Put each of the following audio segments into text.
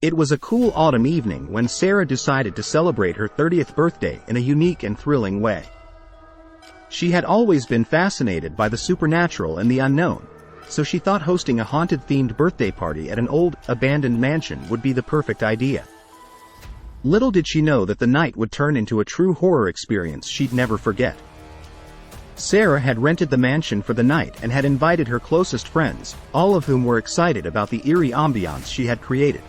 It was a cool autumn evening when Sarah decided to celebrate her 30th birthday in a unique and thrilling way. She had always been fascinated by the supernatural and the unknown, so she thought hosting a haunted-themed birthday party at an old, abandoned mansion would be the perfect idea. Little did she know that the night would turn into a true horror experience she'd never forget. Sarah had rented the mansion for the night and had invited her closest friends, all of whom were excited about the eerie ambiance she had created.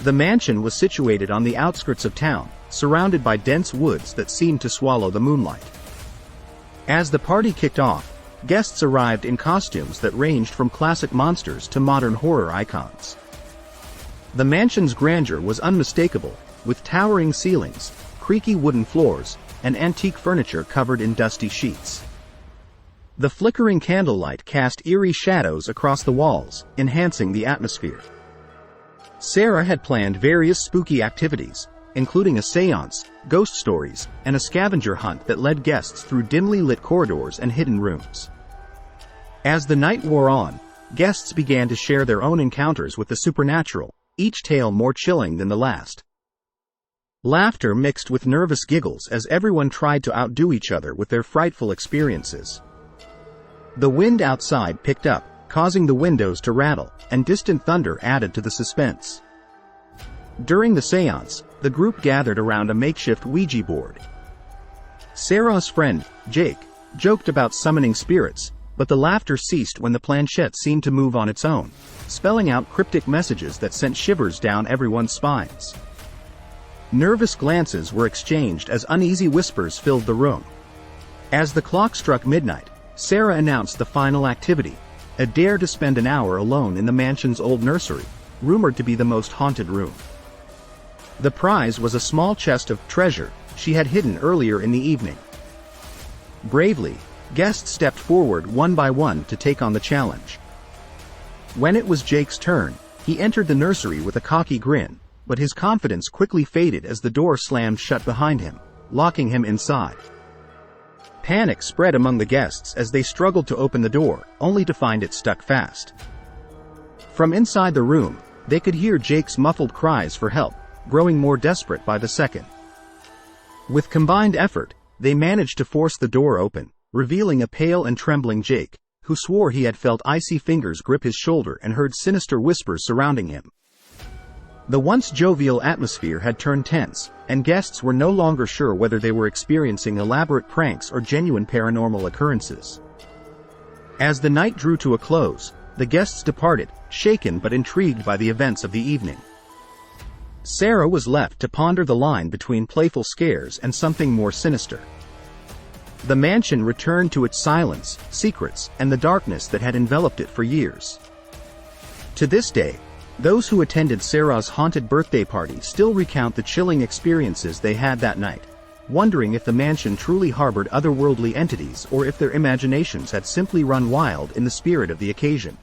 The mansion was situated on the outskirts of town, surrounded by dense woods that seemed to swallow the moonlight. As the party kicked off, guests arrived in costumes that ranged from classic monsters to modern horror icons. The mansion's grandeur was unmistakable, with towering ceilings, creaky wooden floors, and antique furniture covered in dusty sheets. The flickering candlelight cast eerie shadows across the walls, enhancing the atmosphere. Sarah had planned various spooky activities, including a seance, ghost stories, and a scavenger hunt that led guests through dimly lit corridors and hidden rooms. As the night wore on, guests began to share their own encounters with the supernatural, each tale more chilling than the last. Laughter mixed with nervous giggles as everyone tried to outdo each other with their frightful experiences. The wind outside picked up, causing the windows to rattle, and distant thunder added to the suspense. During the seance, the group gathered around a makeshift Ouija board. Sarah's friend, Jake, joked about summoning spirits, but the laughter ceased when the planchette seemed to move on its own, spelling out cryptic messages that sent shivers down everyone's spines. Nervous glances were exchanged as uneasy whispers filled the room. As the clock struck midnight, Sarah announced the final activity, a dare to spend an hour alone in the mansion's old nursery, rumored to be the most haunted room. The prize was a small chest of treasure she had hidden earlier in the evening. Bravely, guests stepped forward one by one to take on the challenge. When it was Jake's turn, he entered the nursery with a cocky grin, but his confidence quickly faded as the door slammed shut behind him, locking him inside. Panic spread among the guests as they struggled to open the door, only to find it stuck fast. From inside the room, they could hear Jake's muffled cries for help, growing more desperate by the second. With combined effort, they managed to force the door open, revealing a pale and trembling Jake, who swore he had felt icy fingers grip his shoulder and heard sinister whispers surrounding him. The once jovial atmosphere had turned tense, and guests were no longer sure whether they were experiencing elaborate pranks or genuine paranormal occurrences. As the night drew to a close, the guests departed, shaken but intrigued by the events of the evening. Sarah was left to ponder the line between playful scares and something more sinister. The mansion returned to its silence, secrets, and the darkness that had enveloped it for years. To this day, those who attended Sarah's haunted birthday party still recount the chilling experiences they had that night, wondering if the mansion truly harbored otherworldly entities or if their imaginations had simply run wild in the spirit of the occasion.